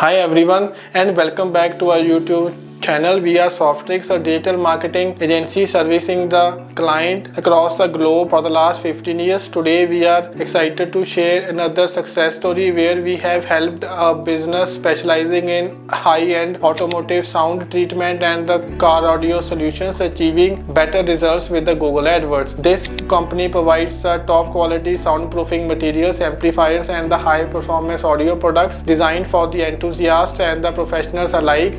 Hi everyone and welcome back to our YouTube channel. We are Softtrix, a digital marketing agency servicing the client across the globe for the last 15 years. Today we are excited to share another success story where we have helped a business specializing in high-end automotive sound treatment and the car audio solutions achieving better results with the Google AdWords. This company provides the top quality soundproofing materials, amplifiers and the high performance audio products designed for the enthusiasts and the professionals alike.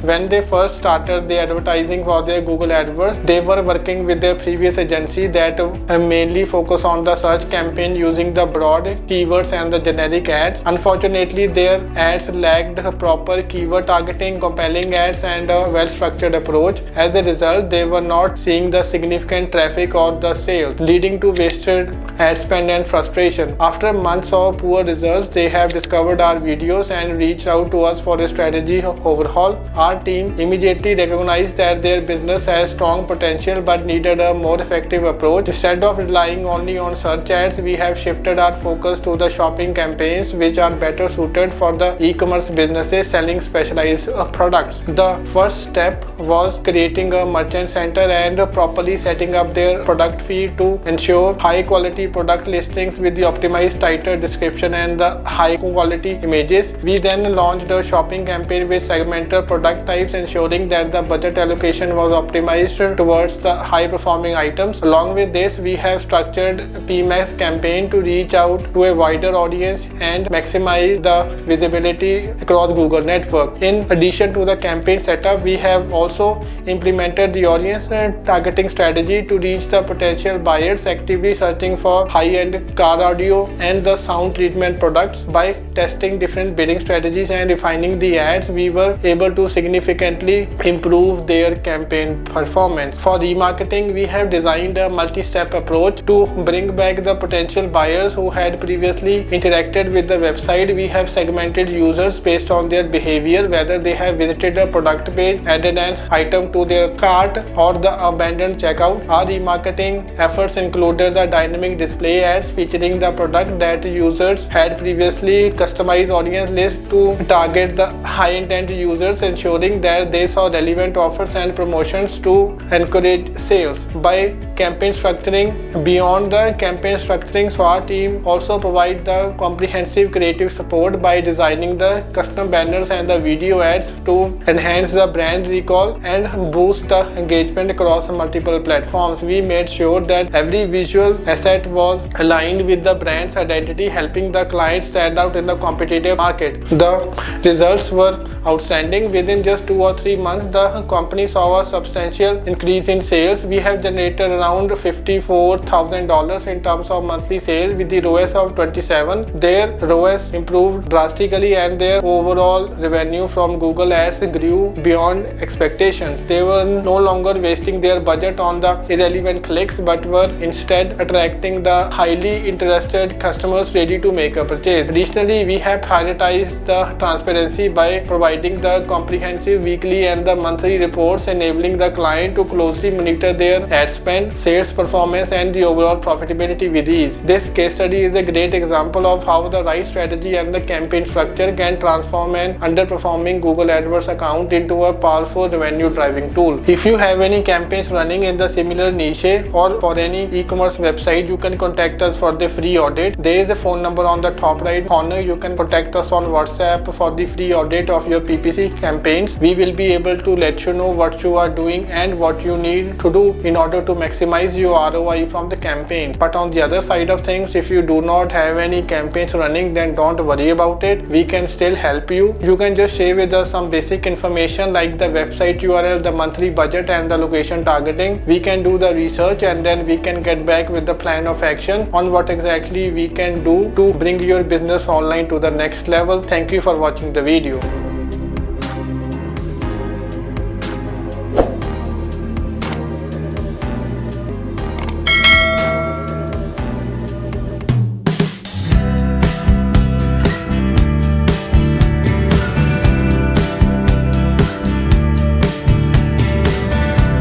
When they first started the advertising for their Google AdWords, they were working with their previous agency that mainly focus on the search campaign using the broad keywords and the generic ads. Unfortunately, their ads lacked proper keyword targeting, compelling ads and a well-structured approach. As a result, they were not seeing the significant traffic or the sales, leading to wasted ad spend and frustration. After months of poor results, they have discovered our videos and reached out to us for a strategy overhaul. Our team immediately recognized that their business has strong potential but needed a more effective approach. Instead of relying only on search ads, we have shifted our focus to the shopping campaigns, which are better suited for the e-commerce businesses selling specialized products. The first step was creating a merchant center and properly setting up their product feed to ensure high quality product listings with the optimized title description and the high quality images. We then launched a shopping campaign with segmented product types, ensuring that the budget allocation was optimized towards the high performing items. Along with this, we have structured PMAX campaign to reach out to a wider audience and maximize the visibility across Google network. In addition to the campaign setup, we have also implemented the audience targeting strategy to reach the potential buyers actively searching for high-end car audio and the sound treatment products. By testing different bidding strategies and refining the ads, we were able to significantly improve their campaign performance. For remarketing, we have designed a multi-step approach to bring back the potential buyers who had previously interacted with the website. We have segmented users based on their behavior, whether they have visited a product page, added an item to their cart or the abandoned checkout. Our remarketing efforts included the dynamic display ads featuring the product that users had previously customized audience list to target the high intent users, ensuring that they saw relevant offers and promotions to encourage sales. By campaign structuring, beyond the campaign structuring, so our team also provide the comprehensive creative support by designing the custom banners and the video ads to enhance the brand recall and boost the engagement across multiple platforms. We made sure that every visual asset was aligned with the brand's identity, helping the client stand out in the competitive market. The results were outstanding. Within just 2 or 3 months, the company saw a substantial increase in sales. We have generated around $54,000 in terms of monthly sales with the ROAS of 27. Their ROAS improved drastically and their overall revenue from Google Ads grew beyond expectations. They were no longer wasting their budget on the irrelevant clicks but were instead attracting the highly interested customers ready to make a purchase. Additionally, we have prioritized the transparency by providing the comprehensive weekly and the monthly reports, enabling the client to closely monitor their ad spend, sales performance and the overall profitability with ease. This case study is a great example of how the right strategy and the campaign structure can transform an underperforming Google AdWords account into a powerful revenue driving tool. If you have any campaigns running in the similar niche or for any e-commerce website, you can contact us for the free audit. There is a phone number on the top right corner. You can contact us on WhatsApp for the free audit of your PPC campaigns. We will be able to let you know what you are doing and what you need to do in order to maximize your ROI from the campaign. But on the other side of things, if you do not have any campaigns running, then don't worry about it. We can still help you. You can just share with us some basic information like the website URL, the monthly budget and the location targeting. We can do the research and then we can get back with the plan of action on what exactly we can do to bring your business online to the next level. Thank you for watching the video.